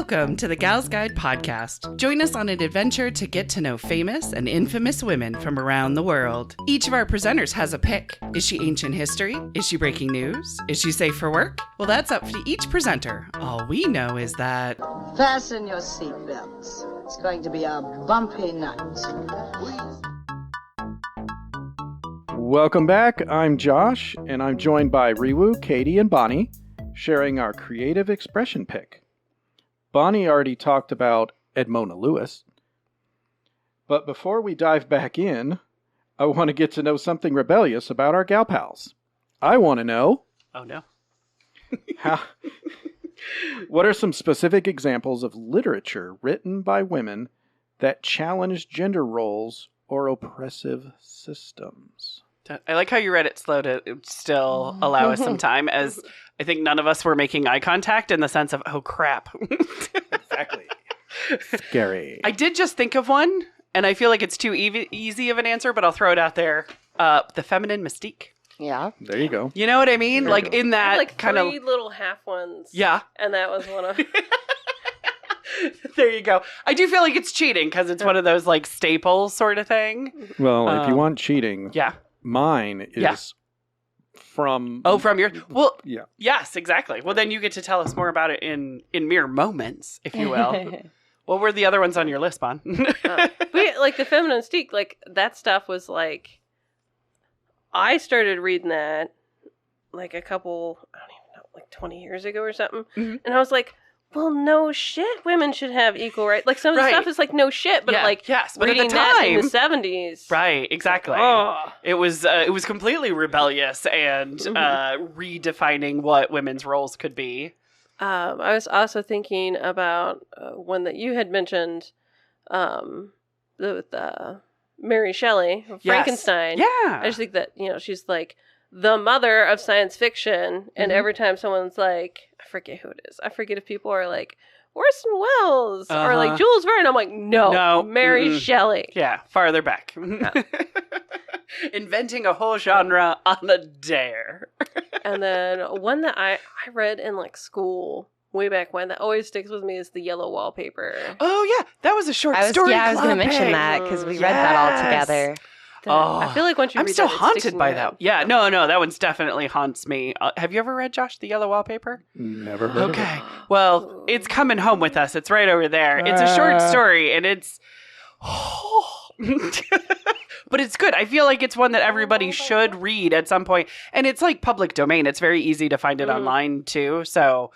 Welcome to the Gals Guide podcast. Join us on an adventure to get to know famous and infamous women from around the world. Each of our presenters has a pick. Is she ancient history? Is she breaking news? Is she safe for work? Well, that's up to each presenter. All we know is that... Fasten your seatbelts. It's going to be a bumpy night. Welcome back. I'm Josh, and I'm joined by Riwu, Katie, and Bonnie, sharing our creative expression pick. Bonnie already talked about Edmona Lewis. But before we dive back in, I want to get to know something rebellious about our gal pals. I want to know... Oh, no. What are some specific examples of literature written by women that challenge gender roles or oppressive systems? I like how you read it slow to still allow us some time, as I think none of us were making eye contact in the sense of, oh, crap. Exactly. Scary. I did just think of one, and I feel like it's too easy of an answer, but I'll throw it out there. The feminine mystique. Yeah. There you go. You know what I mean? Like in that like kind of... three little half ones. Yeah. And that was one of... There you go. I do feel like it's cheating because it's one of those like staples sort of thing. Well, if you want cheating... Yeah. Mine is from... Oh, from your... Well, yeah. Yes, exactly. Well, then you get to tell us more about it in mere moments, if you will. What were the other ones on your list, Bon? like the feminine mystique, like that stuff was like... I started reading that like a couple, I don't even know, like 20 years ago or something. Mm-hmm. And I was like, well, no shit, women should have equal rights. Like some of the stuff is like no shit, but like but reading at the time, that in the 70s. Right, exactly. It was completely rebellious and redefining what women's roles could be. I was also thinking about one that you had mentioned, with Mary Shelley, Frankenstein. Yeah. I just think that, she's like the mother of science fiction. And every time someone's like, I forget who it is. I forget if people are like, Orson Welles or like Jules Verne. I'm like, no, Mary Shelley. Yeah, farther back. Inventing a whole genre on a dare. And then one that I read in like school way back when that always sticks with me is The Yellow Wallpaper. Oh, yeah. That was a short story. Yeah, I was going to mention that because we read that all together. I feel like once you I'm read still that, haunted by that. Yeah, no, that one's definitely haunts me. Have you ever read, Josh, The Yellow Wallpaper? Never heard of it. Okay. Well, it's coming home with us. It's right over there. It's a short story, and it's... But it's good. I feel like it's one that everybody should read at some point. And it's like public domain. It's very easy to find it online, too. So...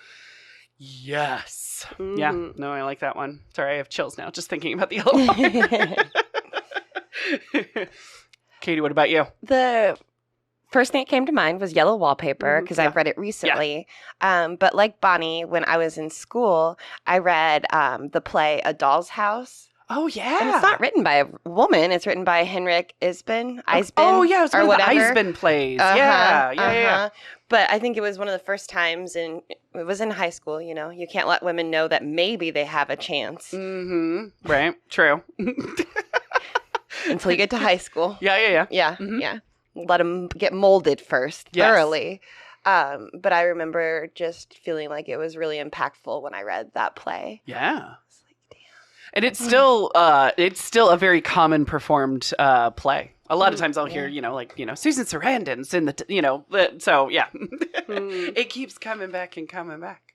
Yes. Yeah. No, I like that one. Sorry, I have chills now just thinking about the yellow wallpaper. Katie, what about you? The first thing that came to mind was Yellow Wallpaper because I've read it recently. Yeah. But like Bonnie, when I was in school, I read the play A Doll's House. Oh, yeah. And it's not written by a woman. It's written by Henrik Eisben. Oh, yeah. It was one of the Eisben plays. Yeah. But I think it was one of the first times it was in high school, you can't let women know that maybe they have a chance. Mm-hmm. Right. True. Until you get to high school. Yeah. Yeah. Let them get molded first, thoroughly. But I remember just feeling like it was really impactful when I read that play. Yeah. And it's still a very common performed play. A lot of times I'll hear, Susan Sarandon's in the, so yeah. It keeps coming back and coming back.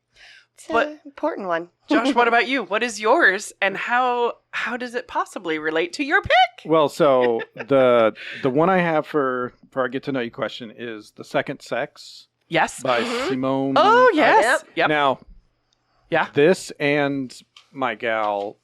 It's an important one. Josh, what about you? What is yours, and how does it possibly relate to your pick? Well, so the one I have for our get to know you question is The Second Sex. Yes. By Simone. Oh, yes. Yep. Now, this and my gal,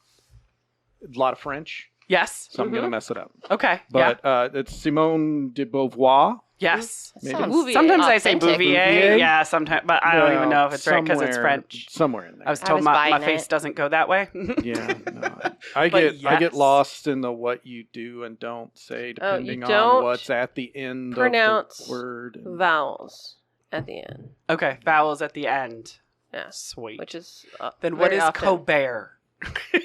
a lot of French. Yes. So I'm going to mess it up. Okay. But it's Simone de Beauvoir. Yes. Sometimes I say Bouvier. Yeah, sometimes, but I don't even know if it's right because it's French. Somewhere in there. I was told my face doesn't go that way. Yeah. No. I get lost in the what you do and don't say depending on what's at the end of the word. Vowels at the end. Okay, vowels at the end. Yeah. Sweet. Which is then what is Colbert?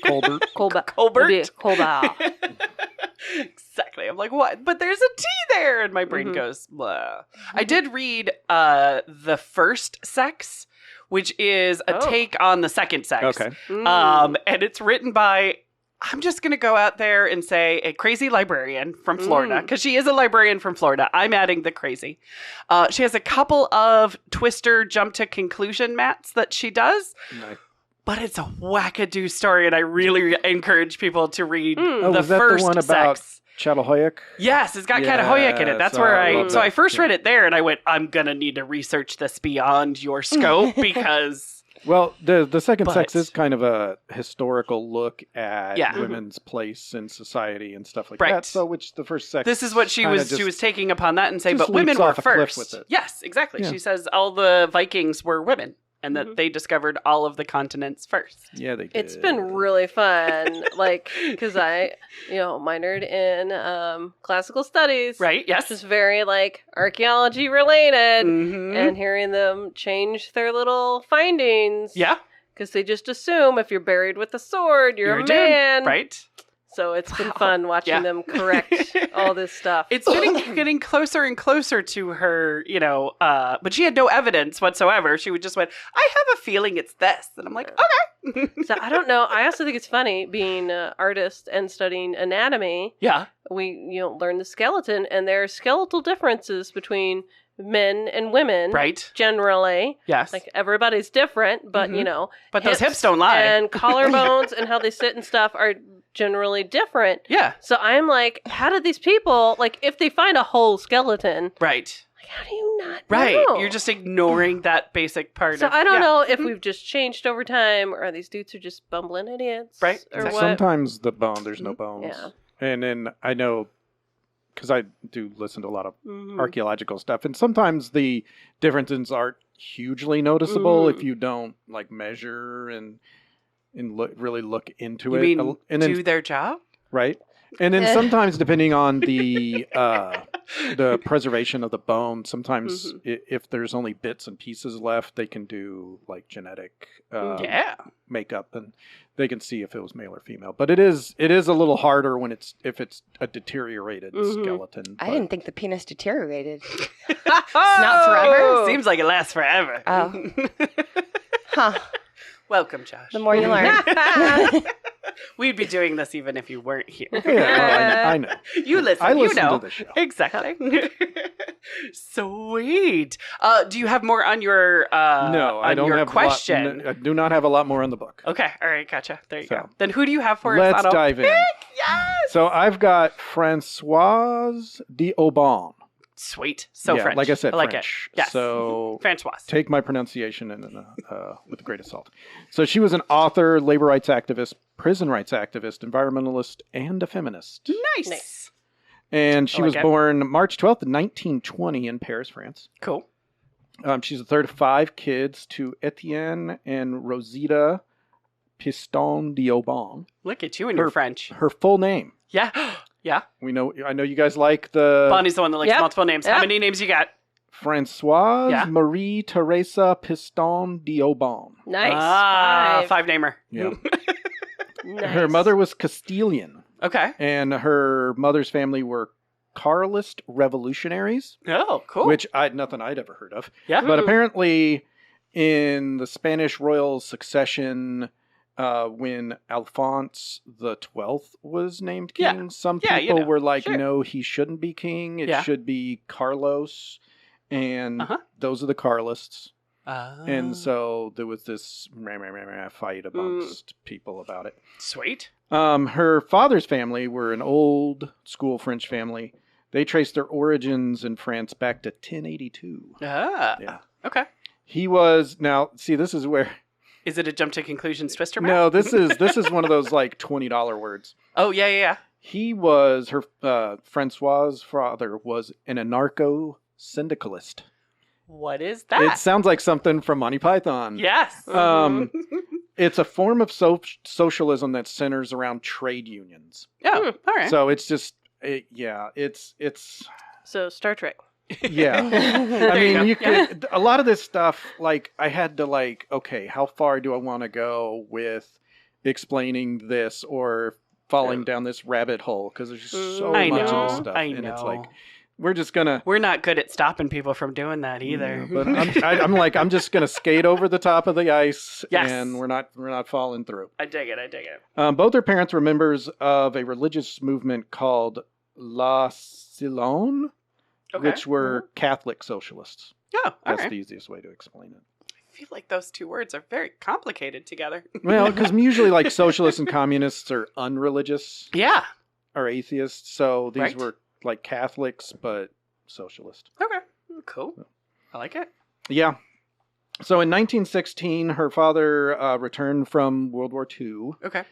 Colbert. Colbert. Exactly. I'm like, what? But there's a T there. And my brain goes, blah. I did read The First Sex, which is a Oh. take on the second sex. Okay. And it's written by, I'm just going to go out there and say, a crazy librarian from Florida, because she is a librarian from Florida. I'm adding the crazy. She has a couple of Twister jump to conclusion mats that she does. Nice. But it's a wackadoo story, and I really encourage people to read Oh, the was that first the one about sex. Chattelhoyak? Yes, it's got Catahoyak in it. That's Yes, where I I love so I that. first Yeah. read it there, and I went, I'm gonna need to research this beyond your scope because Well, the second sex But- is kind of a historical look at Yeah. women's place in society and stuff like Right. that. So, which the first sex, this is what she kinda was. She was taking upon that and saying, just but women leaps were off a cliff first. with it. Yes, exactly. Yeah. She says all the Vikings were women, and that Mhm. they discovered all of the continents first. Yeah, they did. It's been really fun, like, because I, minored in classical studies. Right? Yes. Which is very, like, archaeology related. Mhm. And hearing them change their little findings. Yeah, Because they just assume if you're buried with a sword, you're a dude, man. right? So it's been Wow. fun watching Yeah. them correct all this stuff. It's getting closer and closer to her, but she had no evidence whatsoever. She would just went, I have a feeling it's this. And I'm like, okay. So I don't know. I also think it's funny being an artist and studying anatomy. Yeah. We learn the skeleton, and there are skeletal differences between men and women. Right. Generally, Yes. like everybody's different, but Mhm. But those hips don't lie. and collarbones and how they sit and stuff are generally different. Yeah. So I'm like, how did these people, like, if they find a whole skeleton, Right. like, how do you not Right. know? You're just ignoring that basic part So of I don't know if Mhm. we've just changed over time, or these dudes are just bumbling idiots, Right, Or exactly. what? Sometimes the bone, there's no bones. Yeah. And then I know, because I do listen to a lot of Mhm. archaeological stuff, and sometimes the differences aren't hugely noticeable Mm. if you don't like measure and really look into You it. mean And then, do their job? right? And then sometimes, depending on the preservation of the bone, sometimes Mm-hmm. if there's only bits and pieces left, they can do like genetic Yeah. makeup, and they can see if it was male or female. But it is a little harder if it's a deteriorated Mhm. skeleton. I but- didn't think the penis deteriorated. Not forever? Seems like it lasts forever. Oh. Huh. Welcome, Josh. The more you learn. We'd be doing this even if you weren't here. Yeah, well, I know. You listen. I listen you know. to the show. Exactly. Sweet. Do you have more on your No, I on don't your have question? I do not have a lot more on the book. Okay. All right. Gotcha. There you So, go. Then who do you have for us? Let's on a dive in. pick? Yes. So I've got Françoise d'Aubon. Sweet. So Yeah, French. like I said, I like French. it. Yes. So Françoise. take my pronunciation with a grain of salt. So she was an author, labor rights activist, prison rights activist, environmentalist, and a feminist. Nice. And she I like was it. born March 12th, 1920 in Paris, France. Cool. She's the third of 5 kids to Etienne and Rosita Piston d'Aubon. Look at you and your French. Her full name. Yeah. Yeah. I know you guys like the Bonnie's the one that likes Yep. multiple names. How Yep. many names you got? Françoise Yeah. Marie Teresa Piston d'Aubon. Nice. Ah, 5. namer. Yeah. Nice. Her mother was Castilian, Okay. and her mother's family were Carlist revolutionaries, Oh, cool. which nothing I'd ever heard of. Yeah. But apparently, in the Spanish royal succession, when Alphonse the 12th was named king, Yeah. some Yeah, people were like, sure. no, he shouldn't be king. It Yeah. should be Carlos. And Uh-huh. those are the Carlists. Ah. And so there was this fight amongst people about it. Sweet. Her father's family were an old school French family. They traced their origins in France back to 1082. Ah. Yeah. Okay. He was, now, see, this is where, Is it a jump to conclusions twister map? no, this is one of those like $20 words. Oh, yeah. He was, Francois' father was an anarcho-syndicalist. What is that? It sounds like something from Monty Python. Yes. It's a form of socialism that centers around trade unions. Oh, all right. So it's just, it's So Star Trek. yeah. I There you mean, go. you could a lot of this stuff. Like, I had to okay, how far do I want to go with explaining this or falling down this rabbit hole? Because there's just so I much know. of this stuff, I and it's like know. we're just gonna. We're not good at stopping people from doing that either. But I'm just gonna skate over the top of the ice, Yes. and we're not falling through. I dig it. Both her parents were members of a religious movement called La Silone, Okay. which were Catholic socialists. Oh, all That's right. the easiest way to explain it. I feel like those two words are very complicated together. Well, because usually like socialists and communists are unreligious Yeah. or atheists, so these Right. were like Catholics but socialist. Okay. Cool. I like it. Yeah. So in 1916, her father returned from World War II. Okay.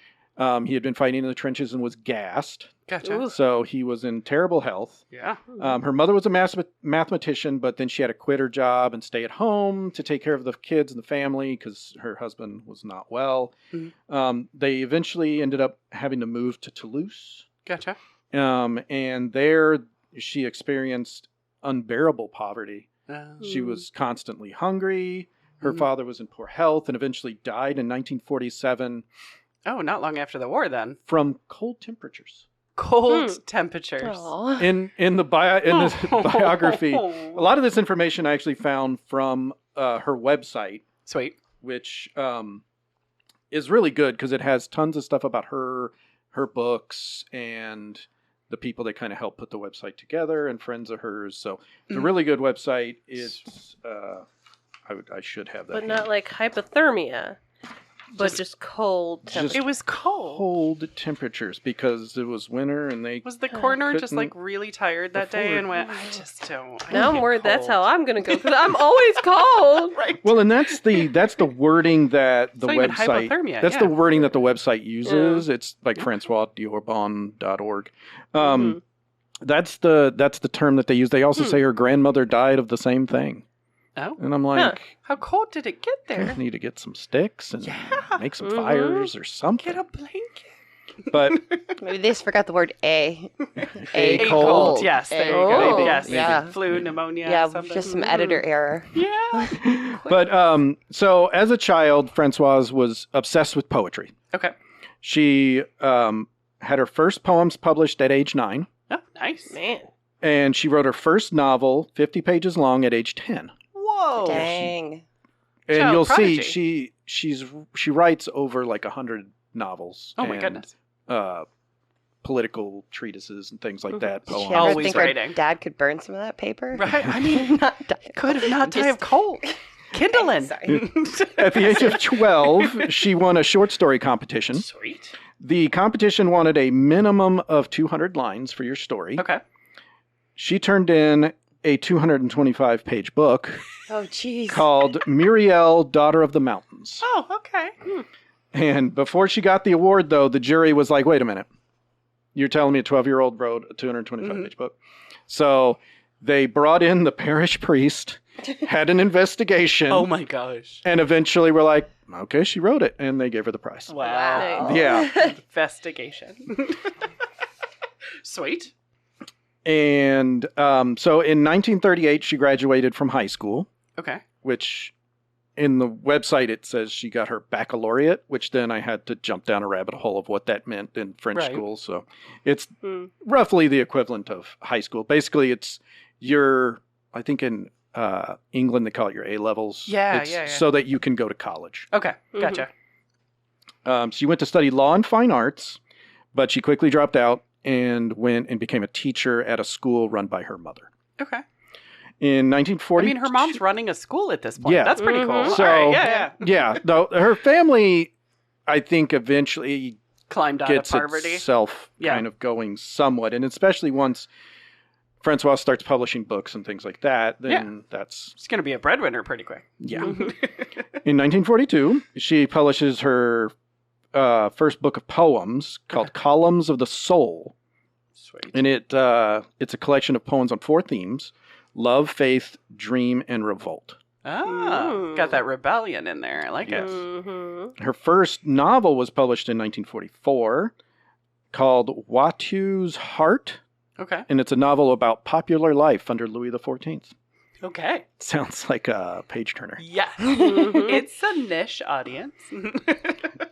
He had been fighting in the trenches and was gassed, Gotcha. Ooh. so he was in terrible health. Yeah. Her mother was a mathematician, but then she had to quit her job and stay at home to take care of the kids and the family because her husband was not well. Mhm. They eventually ended up having to move to Toulouse, Gotcha. and there she experienced unbearable poverty. She Mm. was constantly hungry. Her Mhm. father was in poor health and eventually died in 1947 Oh, not long after the war then. from cold temperatures. Cold temperatures. Aw. In the biography, a lot of this information I actually found from her website, Sweet. which is really good because it has tons of stuff about her books and the people that kind of helped put the website together and friends of hers. So it's a really good website. It's I should have that. But handy. not like hypothermia, but just cold Just- temperature. It was cold. cold temperatures because it was winter and they Was the coroner just couldn't like really tired that day afford- and went, I just don't. I Now I'm get worried that's how cold." I'm going to go because I'm always cold. Right. well, and that's the wording that the not even website. hypothermia, That's yeah. the wording that the website uses. It's like FrancoisDiorbon.org. Mhm. That's the term that they use. They also say her grandmother died of the same thing, Oh. and I'm like, How cold did it get I there? need to get some sticks and Yeah. make some Mhm. fires or something. Get a blanket. But Maybe they just forgot the word A. A cold. Yes, there you go. Oh, Yes. yeah. Flu, pneumonia. Yeah, something. just some editor error. Yeah. but so as a child, Françoise was obsessed with poetry. Okay. She had her first poems published at age 9, Oh, nice. Man. and she wrote her first novel, 50 pages long, at age 10. Whoa. Dang. And Child you'll prodigy. see she writes over like 100 novels. Oh my and, goodness. Political treatises and things like that. Did she Poems. ever Always think writing. her dad could burn some of that paper? Right. I mean, Not die. could have not Just- die of cold. Kindling. Sorry. At the age of 12, she won a short story competition. Sweet. The competition wanted a minimum of 200 lines for your story. Okay. She turned in a 225-page book Oh, jeez. called Muriel, Daughter of the Mountains. Oh, okay. And before she got the award, though, the jury was like, wait a minute. You're telling me a 12-year-old wrote a 225-page book? So they brought in the parish priest, had an investigation, Oh my gosh. and eventually were like, okay, she wrote it. And they gave her the prize. Wow. Nice. Yeah. Investigation. Sweet. And so in 1938, she graduated from high school, Okay. which in the website it says she got her baccalaureate, which then I had to jump down a rabbit hole of what that meant in French Right. school. So it's Hmm. roughly the equivalent of high school. Basically, it's I think in England they call it your A levels. Yeah, It's yeah. so that you can go to college. Okay. Gotcha. She went to study law and fine arts, but she quickly dropped out and went and became a teacher at a school run by her mother. Okay. In I 1940, mean, her mom's running a school at this point. Yeah. That's pretty cool. Mhm. So- All right, yeah. yeah, no, her family, I think, eventually Climbed out gets of poverty. itself Yeah. kind of going somewhat, and especially once Françoise starts publishing books and things like that, then that's She's going to be a breadwinner pretty quick. yeah. In 1942, she publishes her first book of poems called "Columns of the Soul," Sweet. and it's a collection of poems on 4 themes: love, faith, dream, and revolt. Ah, got that rebellion in there. I like Yes. it. Mm-hmm. Her first novel was published in 1944 called Watu's Heart, Okay. and it's a novel about popular life under Louis XIV. Okay. Sounds like a page turner. Yeah. Mhm. It's a niche audience.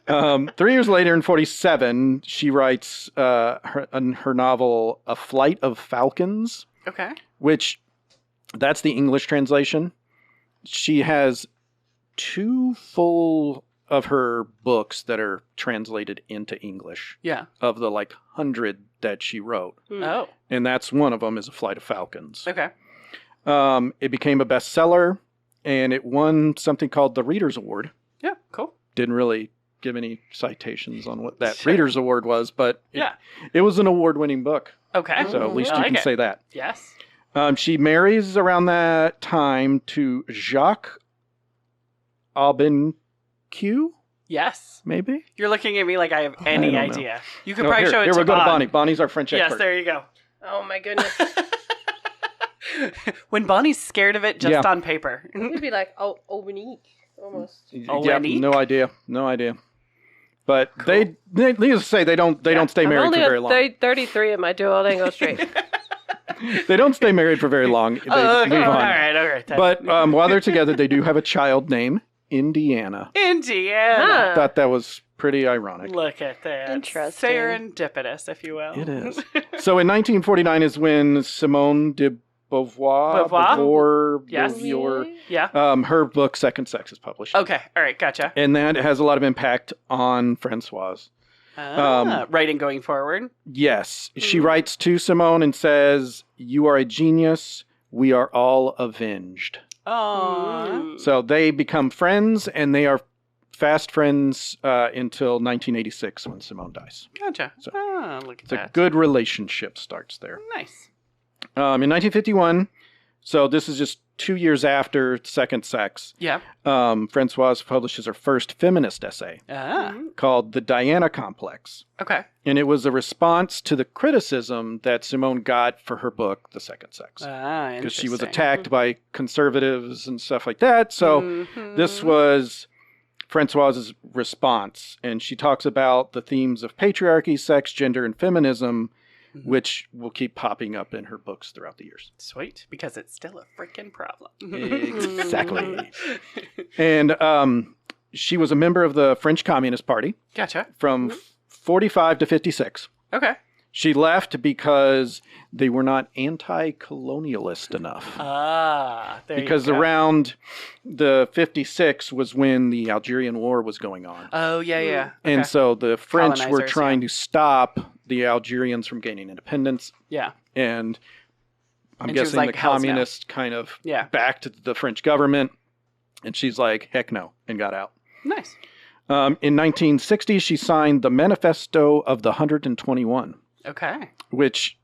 3 years later, in 1947, she writes her novel A Flight of Falcons, Okay. which that's the English translation. She has 2 full of her books that are translated into English Yeah. of the 100 that she wrote. Oh. And that's one of them is A Flight of Falcons. Okay. It became a bestseller, and it won something called the Reader's Award. Yeah. Cool. Didn't really give any citations on what that Sure. Reader's Award was, but Yeah. it was an award-winning book. Okay. So at least I you like can it. say that. Yes. She marries around that time to Jacques Aubin-Q, Yes. maybe? You're looking at me like I have any don't know. idea. You could No, probably here, show it here to we go to Bon. Bonnie. Bonnie's our French Yes, expert. there you go. Oh my goodness. When Bonnie's scared of it just Yeah. on paper. It'd be like Obanique almost. Oh, yeah, Annie? no idea. But they needless to say, they don't stay I'm married only for very long. 33 and my Duolingo straight. They don't stay married for very long. They Oh, okay. move All on. right. then. But while they're together, they do have a child named Indiana. Indiana. I thought that was pretty ironic. Look at that. Interesting. Serendipitous, if you will. It is. So in 1949 is when Simone de Beauvoir, Yes. Yeah. her book Second Sex is published. Okay. All right. Gotcha. And that has a lot of impact on Françoise. Writing going forward. Yes. She writes to Simone and says, "You are a genius. We are all avenged." Oh. So they become friends, and they are fast friends until 1986 when Simone dies. Gotcha. So- Look at It's a that. good relationship starts there. Nice. In 1951, so this is just 2 years after Second Sex, Yeah. Françoise publishes her first feminist essay Ah. called The Diana Complex. Okay. And it was a response to the criticism that Simone got for her book, The Second Sex. Ah, Because she was interesting. attacked by conservatives and stuff like that. So this was Françoise's response. And she talks about the themes of patriarchy, sex, gender, and feminism, which will keep popping up in her books throughout the years. Sweet, because it's still a freaking problem. Exactly. And she was a member of the French Communist Party Gotcha. from 45 to 56. Okay. She left because they were not anti-colonialist enough. Ah, there Because you go. around the 56 was when the Algerian War was going on. Oh, yeah, yeah. And Okay. so the French were Colonizers, trying to stop the Algerians from gaining independence. Yeah. And I'm And she was guessing like, the "Hells no." communists kind of Yeah. backed the French government. And she's like, heck no, and got out. Nice. In 1960, she signed the Manifesto of the 121, Okay. which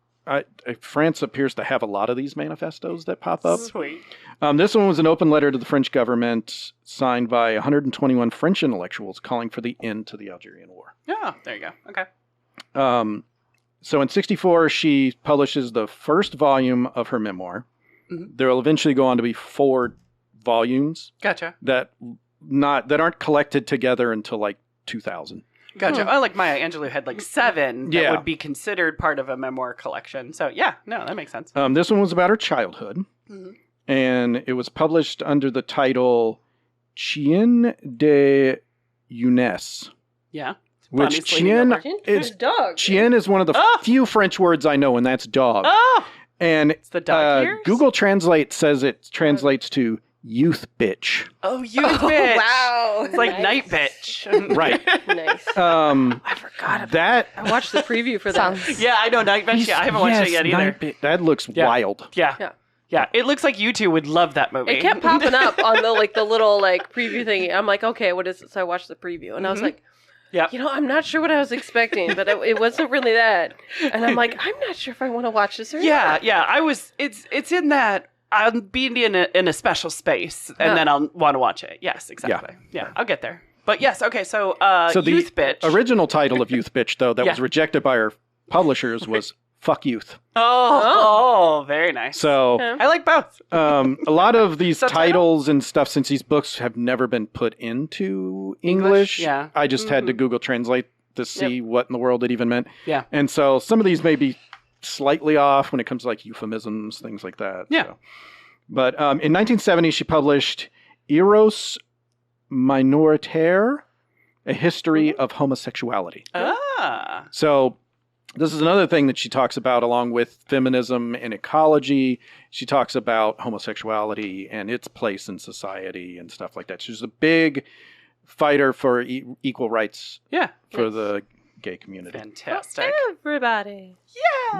France appears to have a lot of these manifestos that pop up. Sweet. This one was an open letter to the French government signed by 121 French intellectuals calling for the end to the Algerian War. Oh, there you go. Okay. So in 64, she publishes the first volume of her memoir. Mhm. There will eventually go on to be 4 volumes Gotcha. that aren't collected together until like 2000. Gotcha. Oh, like Maya Angelou had like 7 that Yeah. would be considered part of a memoir collection. So, yeah, no, that makes sense. This one was about her childhood, and it was published under the title Chien de Jeunesse. Yeah. Which Bonnie's leaning chien over. is dog. chien is one of the Oh! few French words I know, and that's dog. Oh! And It's the dog ears? Google Translate says it translates to youth bitch. Oh, you bitch. Wow. It's like Nice. night bitch. Right. Nice. I forgot about That I watched the preview for that. Sounds Yeah, I know night bitch. Yeah, I haven't watched it yet either. Night Bitch. That looks Yeah. wild. Yeah. Yeah. Yeah. It looks like you two would love that movie. It kept popping up on the little preview thing. I'm like, okay, what is it? So I watched the preview, and I was like, Yep. you know, I'm not sure what I was expecting, but it wasn't really that. And I'm like, I'm not sure if I want to watch this or Yeah, not. yeah. I was. It's in that I'll be in a special space, and Yeah. then I'll want to watch it. Yes, exactly. Yeah, I'll get there. But yes, okay. So, So the youth bitch. original title of Youth Bitch, though, that Yeah. was rejected by our publishers was Fuck Youth. Oh, very nice. So Yeah. I like both. a lot of these Subtitle? titles and stuff, since these books have never been put into English, yeah. I just had to Mm-hmm. Google Translate to see what in the world it even meant. Yeah. And so some of these may be slightly off when it comes to like euphemisms, things like that. Yeah. So. But in 1970, she published Eros Minoritaire, A History of Homosexuality. Ah. So This is another thing that she talks about along with feminism and ecology. She talks about homosexuality and its place in society and stuff like that. She's a big fighter for equal rights for the gay community. Fantastic. Everybody.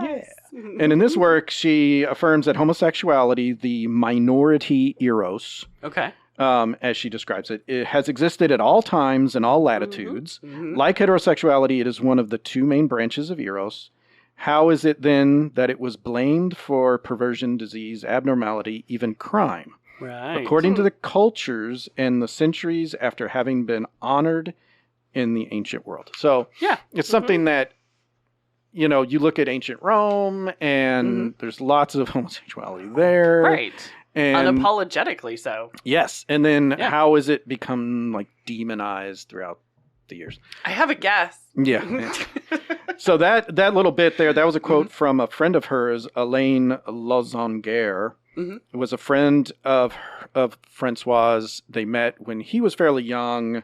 Yes. And in this work, she affirms that homosexuality, the minority eros, Okay. as she describes it, it has existed at all times and all latitudes. Mhm. Like heterosexuality, it is one of the two main branches of eros. How is it then that it was blamed for perversion, disease, abnormality, even crime? Right. According to the cultures and the centuries after having been honored in the ancient world. So it's something that, you know, you look at ancient Rome and there's lots of homosexuality there. Right. And Unapologetically so. yes. And then how has it become like demonized throughout the years? I have a guess. Yeah. So that little bit there, that was a quote from a friend of hers, Elaine Lozonguer. It was a friend of Françoise. They met when he was fairly young,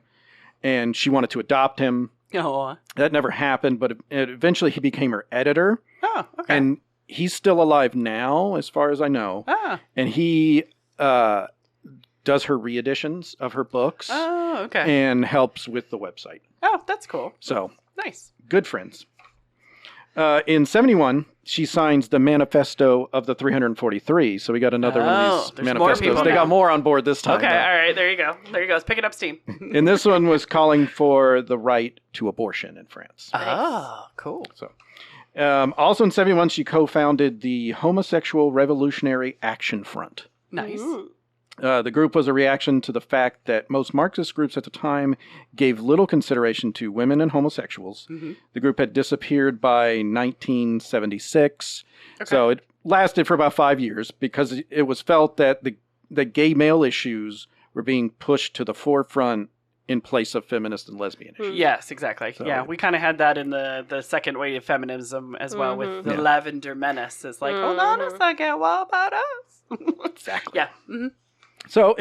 and she wanted to adopt him. Oh. That never happened, but eventually he became her editor. Oh, okay. And he's still alive now, as far as I know. Ah. And he does her reeditions of her books. Oh, okay. And helps with the website. Oh, that's cool. So, Nice. good friends. In 71, she signs the Manifesto of the 343. So we got another one of these there's more manifestos. people They now. got more on board this time. Okay, though. all right, there you go. There you go. It's picking up steam. And this one was calling for the right to abortion in France. Oh, cool. So, also in 71, she co-founded the Homosexual Revolutionary Action Front. Nice. The group was a reaction to the fact that most Marxist groups at the time gave little consideration to women and homosexuals. The group had disappeared by 1976, so it lasted for about 5 years because it was felt that the gay male issues were being pushed to the forefront in place of feminist and lesbian issues. Yes, exactly. So- Yeah, we kind of had that in the second wave of feminism as well with the Lavender Menace. It's like, hold on a second, what about us? Exactly. Yeah. So,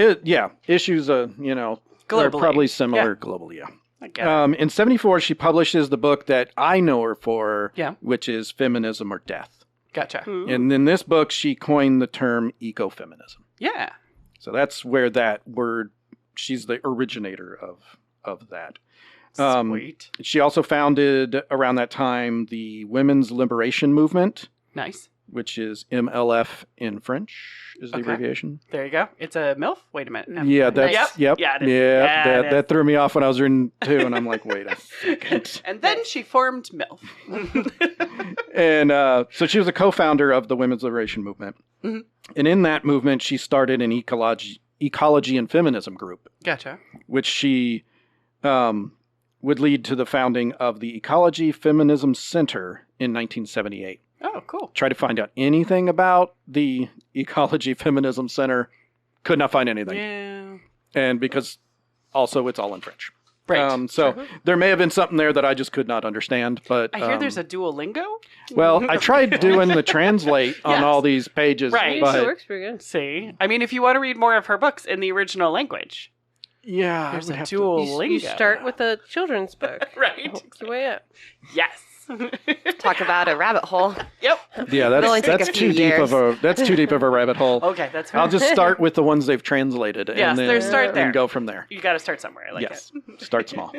issues, you know, are Globally. probably similar globally, yeah. I get it. In 74, she publishes the book that I know her for, Yeah. which is Feminism or Death. Gotcha. And in this book, she coined the term ecofeminism. Yeah. So that's where that word, she's the originator of that. Sweet. She also founded around that time the Women's Liberation Movement, Nice. which is MLF in French, is the Okay. abbreviation. There you go. It's a MILF? Wait a minute. Yeah, that's Yep. Yeah, it is. that threw me off when I was reading too, and I'm like, wait a second. And then she formed MILF. And so she was a co-founder of the Women's Liberation Movement. Mhm. And in that movement, she started an ecology and feminism group, Gotcha. which she would lead to the founding of the Ecology Feminism Center in 1978. Oh, cool. Tried to find out anything about the Ecology Feminism Center. Could not find anything. Yeah. And because also it's all in French. Right. So there may have been something there that I just could not understand. But I hear there's a Duolingo. well, I tried doing the translate on Yes. all these pages. Right. It But works pretty good. See? I mean, if you want to read more of her books in the original language, yeah, there's I a would have to- Duolingo. You start with a children's book. Right. Work your way up. Yes. Talk about a rabbit hole. Yep. Yeah, It'll only take that's a few too deep years. that's too deep of a rabbit hole. Okay, that's fair. I'll just start with the ones they've translated Yes, and then there's start there. and go from there. You got to start somewhere. I like Yes, it. start small.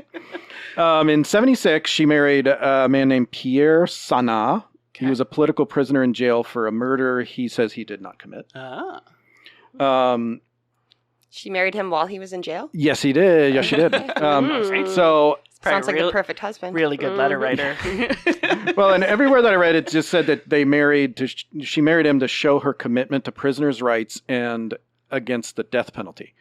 In 76, she married a man named Pierre Sana. He Okay. was a political prisoner in jail for a murder he says he did not commit. Ah. She married him while he was in jail. Yes, he did. Yes, she did. So, It's probably Sounds like real- the perfect husband. really good letter writer. well, and everywhere that I read, it just said that they she married him to show her commitment to prisoners' rights and against the death penalty.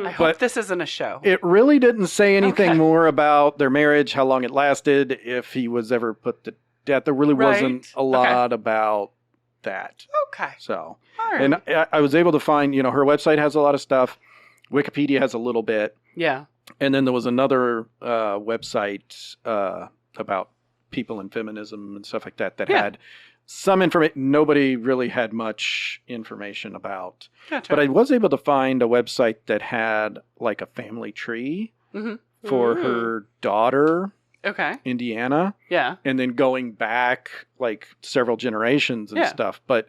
I hope But- this isn't a show. It really didn't say anything Okay. more about their marriage, how long it lasted, if he was ever put to death. There really wasn't Right. a lot about that. Okay. So, All right. and I was able to find, her website has a lot of stuff. Wikipedia has a little bit. Yeah. And then there was another website about people in feminism and stuff like that Yeah. had some information. Nobody really had much information about. Gotcha. But I was able to find a website that had like a family tree Mhm. for her daughter Okay. Indiana, Yeah. and then going back like several generations and Yeah. stuff. But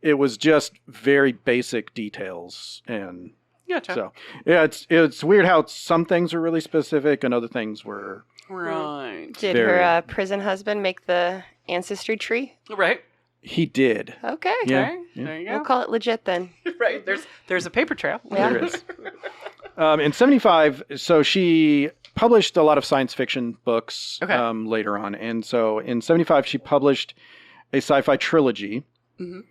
it was just very basic details. And Gotcha. so, yeah, it's weird how some things are really specific and other things were. Right. Did Very- her prison husband make the ancestry tree? Right. He did. Okay. Yeah. Okay. Yeah. There you We'll go. call it legit then. Right. There's a paper trail. Yeah. There is. In 75, so she published a lot of science fiction books Okay. later on. And so in 75, she published a sci-fi trilogy. Mhm.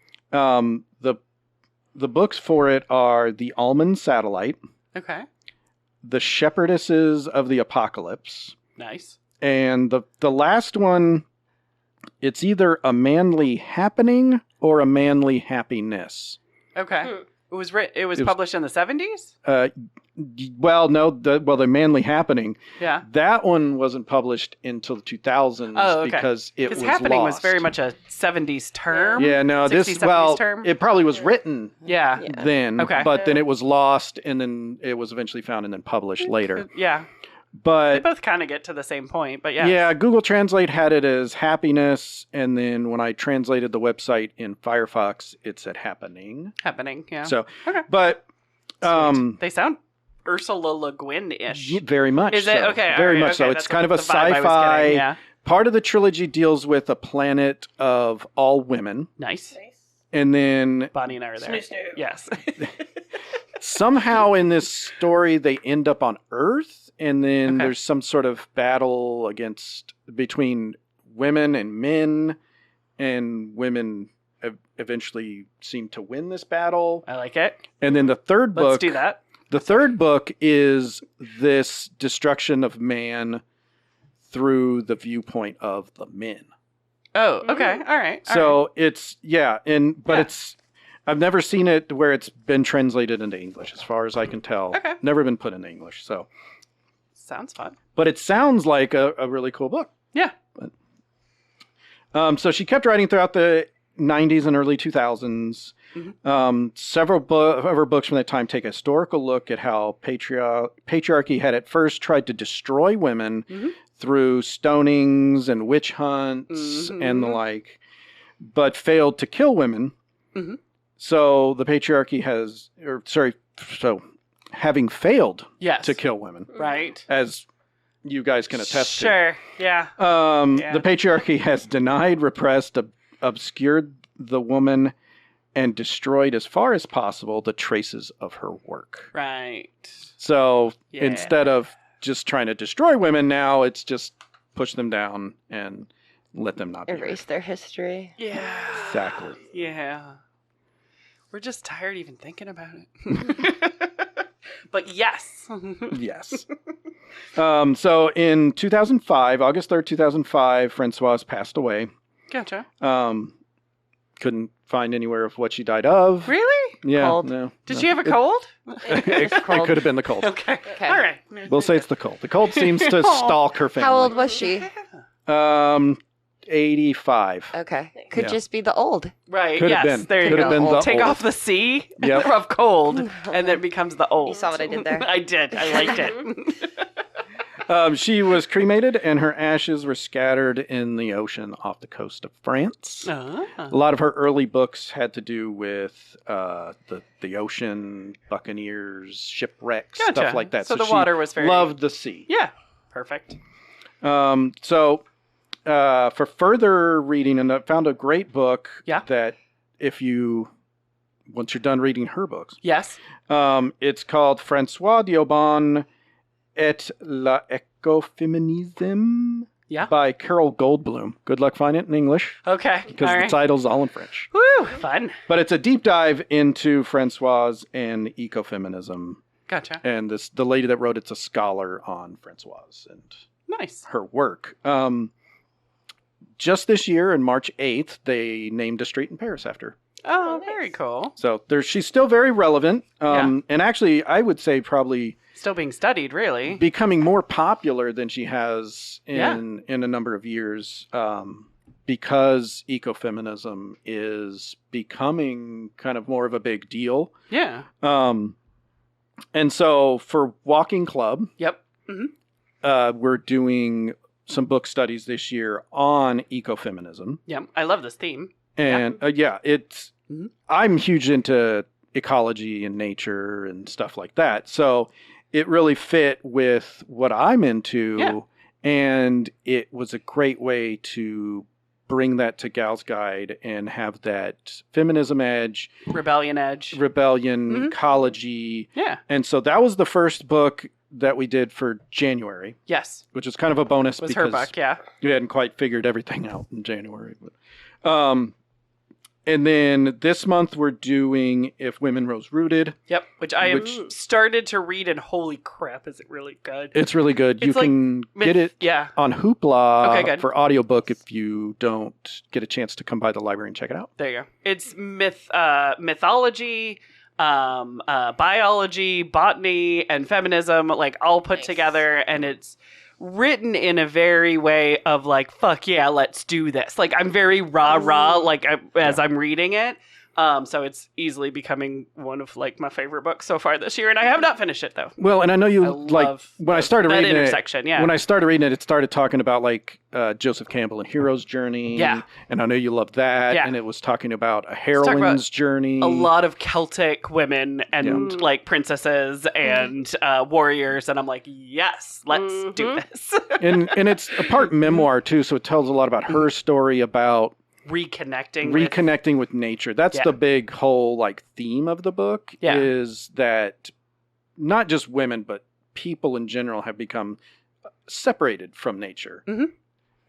The books for it are The Almond Satellite, Okay. The Shepherdesses of the Apocalypse, Nice. and the last one, it's either A Manly Happening or A Manly Happiness. Okay. It was published in the 70s? Well, no, the Manly Happening. Yeah. That one wasn't published until the 2000s Oh, okay. because it was Because Happening was lost. very much a 70s term. Yeah, no, 60s, 70s term. it probably was written Yeah. Yeah. then, Okay. but then it was lost, and then it was eventually found and then published later. Yeah. They But both kind of get to the same point, but yeah. yeah, Google Translate had it as happiness, and then when I translated the website in Firefox, it said happening. Happening, yeah. So, Okay. but Sweet. They sound Ursula Le Guin-ish. very much. Is it? so. Okay. Very all right, much so. okay, It's that's kind of a the vibe I was sci-fi. getting, Yeah. Part of the trilogy deals with a planet of all women, Nice. and then Bonnie and I are there. Snoo, snoo. Yes. somehow in this story they end up on Earth, and then Okay. there's some sort of battle between women and men, and women eventually seem to win this battle. I like it. And then the third Let's book, do that. the third book is this destruction of man through the viewpoint of the men. Oh, okay. All right. So it's Yeah. it's I've never seen it where it's been translated into English, as far as I can tell. Okay. Never been put into English. So, Sounds fun. but it sounds like a really cool book. Yeah. So she kept writing throughout the 90s and early 2000s. Several of her books from that time take a historical look at how patriarchy had at first tried to destroy women through stonings and witch hunts and the like, but failed to kill women. So the patriarchy having failed Yes. to kill women, Right. as you guys can attest to. Sure. Yeah. The patriarchy has denied, repressed, obscured the woman, and destroyed as far as possible the traces of her work. Right. So Yeah. instead of just trying to destroy women, now it's just push them down and let them not be Erase their history. Yeah. Exactly. Yeah. We're just tired even thinking about it. But yes. Yes. So in 2005, August 3rd, 2005, Françoise passed away. Gotcha. Couldn't find anywhere of what she died of. Really? Yeah. Cold. No. Did no. she have a cold? It could have been the cold. Okay. Okay. All right. We'll say it's the cold. The cold seems to stalk her family. How old was she? 85. Okay. Could Yeah. just be the old. Right. Could have yes. been. There you Could have go. been the Take old. off the C Yep. of cold, and then it becomes the old. You saw what I did there. I did. I liked it. She was cremated, and her ashes were scattered in the ocean off the coast of France. A lot of her early books had to do with the ocean, buccaneers, shipwrecks, Gotcha. stuff like that. So the she water was very- loved the sea. Yeah. Perfect. So for further reading, and I found a great book Yeah. that once you're done reading her books, Yes. it's called Françoise d'Aubonne et l'ecofeminisme Yeah. by Carol Goldblum. Good luck finding it in English Okay. because All the right. title's all in French. Woo. Fun. But it's a deep dive into Françoise and ecofeminism. Gotcha. And the lady that wrote it's a scholar on Françoise and Nice. her work. Just this year, on March 8th, they named a street in Paris after her. Oh, nice. very cool. So she's still very relevant. Yeah. And actually, I would say probably Still being studied, really. becoming more popular than she has Yeah. in a number of years, because ecofeminism is becoming kind of more of a big deal. Yeah. And so for Walking Club, Yep. we're doing some book studies this year on ecofeminism. Yeah, I love this theme. And it's I'm huge into ecology and nature and stuff like that. So it really fit with what I'm into. Yeah. And it was a great way to bring that to Gal's Guide and have that feminism edge, Rebellion edge. rebellion, ecology. Yeah. And so that was the first book that we did for January, Yes. which is kind of a bonus Was because her book, yeah. we hadn't quite figured everything out in January. But, and then this month we're doing If Women Rose Rooted. Yep. Which I have started to read, and holy crap, is it really good? It's really good. It's You like can get it Yeah. on Hoopla Okay, good. for audiobook if you don't get a chance to come by the library and check it out. There you go. It's mythology, biology, botany, and feminism, like all put together, and it's written in a very way of like, fuck yeah, let's do this. Like I'm very rah like as I'm reading it. So it's easily becoming one of like my favorite books so far this year, and I have not finished it though. Well, and I know you like love when I started that reading intersection. When I started reading it, it started talking about like Joseph Campbell and Hero's Journey. Yeah. And I know you love that. Yeah. And it was talking about a talking heroine's about journey. a lot of Celtic women and like princesses and warriors, and I'm like, yes, let's do this. and it's a part memoir too, so it tells a lot about her story about reconnecting with nature. That's the big whole like theme of the book is that not just women but people in general have become separated from nature.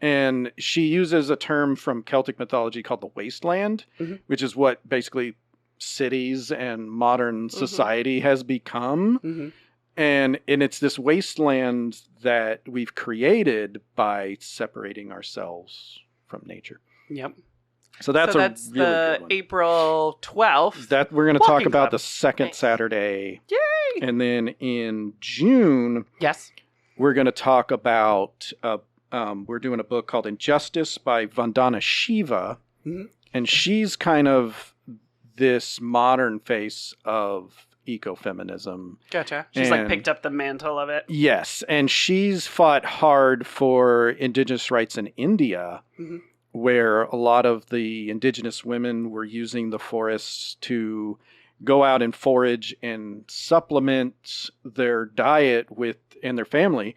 And she uses a term from Celtic mythology called the wasteland, which is what basically cities and modern society has become. And it's this wasteland that we've created by separating ourselves from nature. Yep. So that's really the good one. April 12th. That we're going to talk Walking about Club. the second Saturday. Yay! And then in June, Yes. we're going to talk about, we're doing a book called Injustice by Vandana Shiva. And she's kind of this modern face of ecofeminism. Gotcha. She's like And- picked up the mantle of it. Yes, and she's fought hard for indigenous rights in India, where a lot of the indigenous women were using the forests to go out and forage and supplement their diet with, and their family's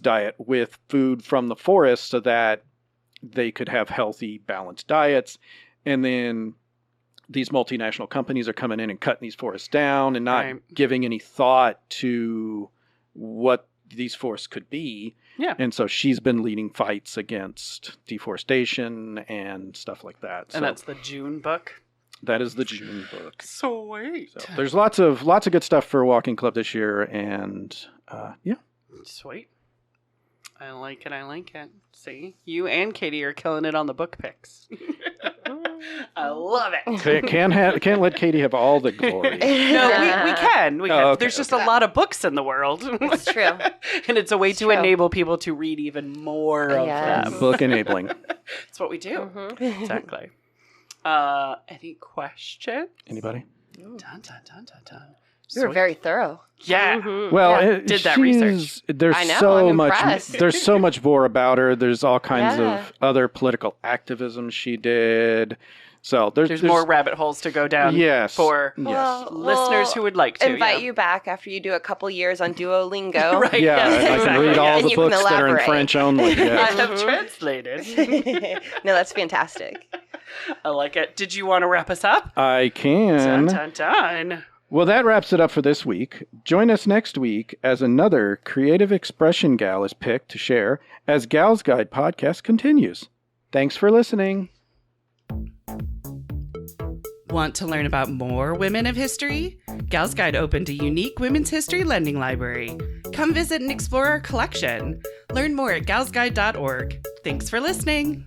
diet with food from the forest so that they could have healthy, balanced diets. And then these multinational companies are coming in and cutting these forests down and not giving any thought to what these forests could be. Yeah. And so she's been leading fights against deforestation and stuff like that. And that's the June book. That is the June book. Sweet. So there's lots of good stuff for Walking Club this year, and Sweet. I like it. See, you and Katie are killing it on the book picks. I love it. Can't let Katie have all the glory. No, we can. We can. Oh, okay, There's just a lot of books in the world. It's true. And it's a way to enable people to read even more of them. Book enabling. That's what we do. Exactly. Any question? Anybody? Dun, dun, dun, dun, dun. You were very thorough. Yeah. Well, Did that research. There's I know, so I'm much. impressed. There's so much more about her. There's all kinds Yeah. of other political activism she did. So there's more rabbit holes to go down. Yes. For Yes. listeners who would like to invite you back after you do a couple years on Duolingo. Right. Yeah, yes, I can exactly. read all And the you can books that are in elaborate. French only. I Yes. have translated. No, that's fantastic. I like it. Did you want to wrap us up? I can. Dun, dun, dun. Well, that wraps it up for this week. Join us next week as another creative expression gal is picked to share as Gal's Guide podcast continues. Thanks for listening. Want to learn about more women of history? Gal's Guide opened a unique women's history lending library. Come visit and explore our collection. Learn more at galsguide.org. Thanks for listening.